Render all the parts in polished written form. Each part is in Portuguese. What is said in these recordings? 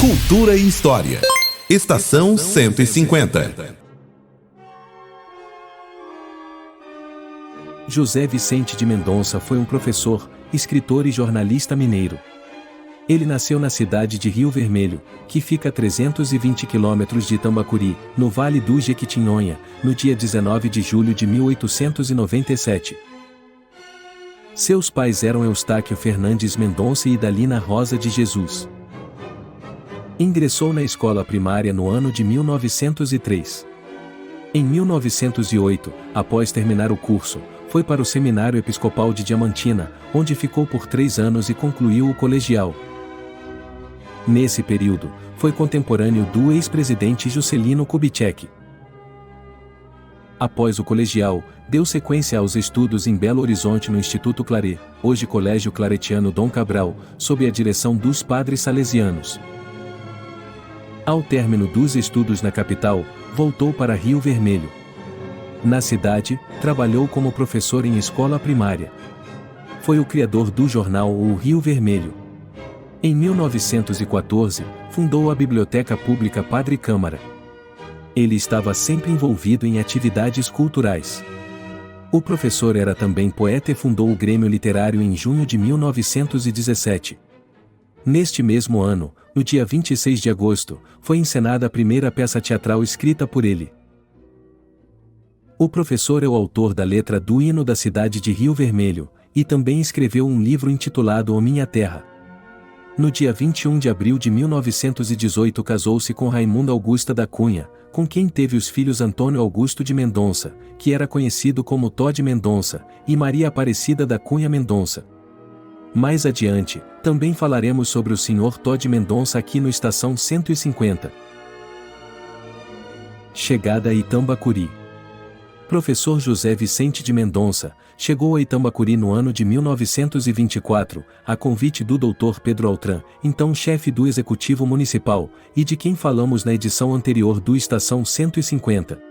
Cultura e História. Estação 150. José Vicente de Mendonça foi um professor, escritor e jornalista mineiro. Ele nasceu na cidade de Rio Vermelho, que fica a 320 quilômetros de Itambacuri, no Vale do Jequitinhonha, no dia 19 de julho de 1897. Seus pais eram Eustáquio Fernandes Mendonça e Idalina Rosa de Jesus. Ingressou na escola primária no ano de 1903. Em 1908, após terminar o curso, foi para o Seminário Episcopal de Diamantina, onde ficou por 3 anos e concluiu o colegial. Nesse período, foi contemporâneo do ex-presidente Juscelino Kubitschek. Após o colegial, deu sequência aos estudos em Belo Horizonte no Instituto Claret, hoje Colégio Claretiano Dom Cabral, sob a direção dos padres salesianos. Ao término dos estudos na capital, voltou para Rio Vermelho. Na cidade, trabalhou como professor em escola primária. Foi o criador do jornal O Rio Vermelho. Em 1914, fundou a Biblioteca Pública Padre Câmara. Ele estava sempre envolvido em atividades culturais. O professor era também poeta e fundou o Grêmio Literário em junho de 1917. Neste mesmo ano, no dia 26 de agosto, foi encenada a primeira peça teatral escrita por ele. O professor é o autor da letra do hino da cidade de Rio Vermelho, e também escreveu um livro intitulado O Minha Terra. No dia 21 de abril de 1918 casou-se com Raimunda Augusta da Cunha, com quem teve os filhos Antônio Augusto de Mendonça, que era conhecido como Todi Mendonça, e Maria Aparecida da Cunha Mendonça. Mais adiante, também falaremos sobre o Sr. Todi Mendonça aqui no Estação 150. Chegada a Itambacuri. Professor José Vicente de Mendonça chegou a Itambacuri no ano de 1924, a convite do Dr. Pedro Altran, então chefe do Executivo Municipal, e de quem falamos na edição anterior do Estação 150.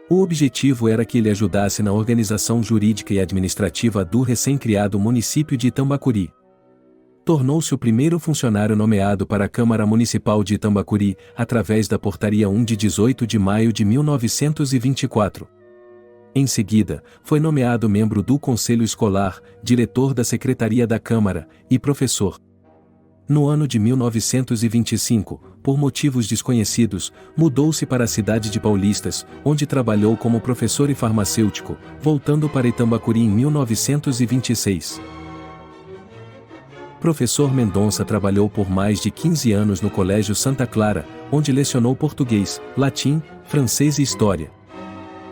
O objetivo era que ele ajudasse na organização jurídica e administrativa do recém-criado município de Itambacuri. Tornou-se o primeiro funcionário nomeado para a Câmara Municipal de Itambacuri, através da Portaria 1 de 18 de maio de 1924. Em seguida, foi nomeado membro do Conselho Escolar, diretor da Secretaria da Câmara, e professor. No ano de 1925, por motivos desconhecidos, mudou-se para a cidade de Paulistas, onde trabalhou como professor e farmacêutico, voltando para Itambacuri em 1926. Professor Mendonça trabalhou por mais de 15 anos no Colégio Santa Clara, onde lecionou português, latim, francês e história.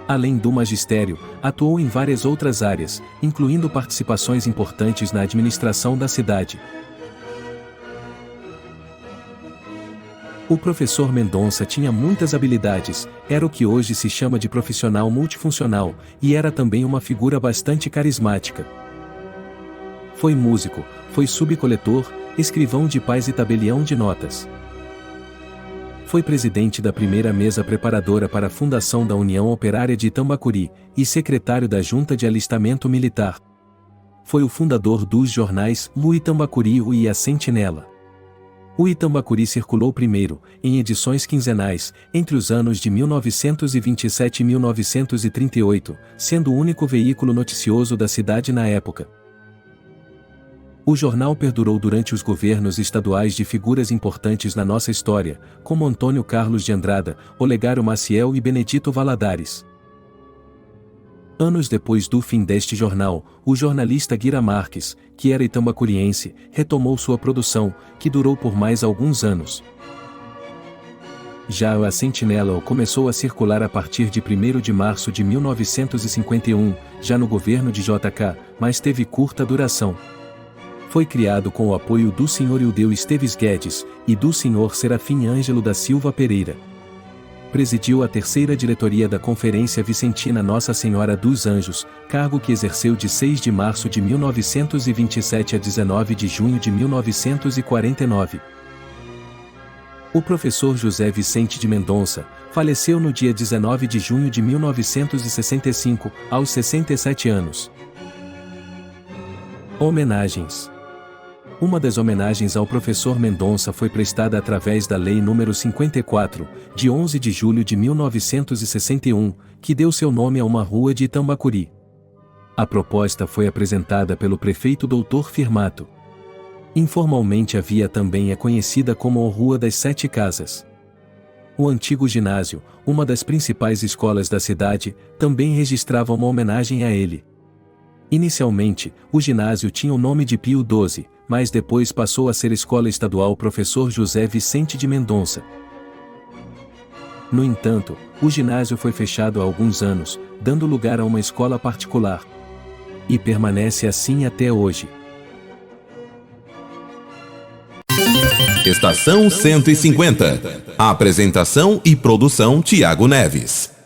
Além do magistério, atuou em várias outras áreas, incluindo participações importantes na administração da cidade. O professor Mendonça tinha muitas habilidades, era o que hoje se chama de profissional multifuncional, e era também uma figura bastante carismática. Foi músico, foi subcoletor, escrivão de paz e tabelião de notas. Foi presidente da primeira mesa preparadora para a fundação da União Operária de Itambacuri, e secretário da Junta de Alistamento Militar. Foi o fundador dos jornais O Itambacuri e A Sentinela. O Itambacuri circulou primeiro, em edições quinzenais, entre os anos de 1927 e 1938, sendo o único veículo noticioso da cidade na época. O jornal perdurou durante os governos estaduais de figuras importantes na nossa história, como Antônio Carlos de Andrada, Olegário Maciel e Benedito Valadares. Anos depois do fim deste jornal, o jornalista Guira Marques, que era itambacuriense, retomou sua produção, que durou por mais alguns anos. Já a Sentinela começou a circular a partir de 1º de março de 1951, já no governo de JK, mas teve curta duração. Foi criado com o apoio do Sr. Ildeu Esteves Guedes, e do Sr. Serafim Ângelo da Silva Pereira. Presidiu a 3ª diretoria da Conferência Vicentina Nossa Senhora dos Anjos, cargo que exerceu de 6 de março de 1927 a 19 de junho de 1949. O professor José Vicente de Mendonça faleceu no dia 19 de junho de 1965, aos 67 anos. Homenagens. Uma das homenagens ao professor Mendonça foi prestada através da Lei nº 54, de 11 de julho de 1961, que deu seu nome a uma rua de Itambacuri. A proposta foi apresentada pelo prefeito Dr. Firmato. Informalmente a via também é conhecida como a Rua das Sete Casas. O antigo ginásio, uma das principais escolas da cidade, também registrava uma homenagem a ele. Inicialmente, o ginásio tinha o nome de Pio XII, mas depois passou a ser Escola Estadual Professor José Vicente de Mendonça. No entanto, o ginásio foi fechado há alguns anos, dando lugar a uma escola particular. E permanece assim até hoje. Estação 150. Apresentação e produção Tiago Neves.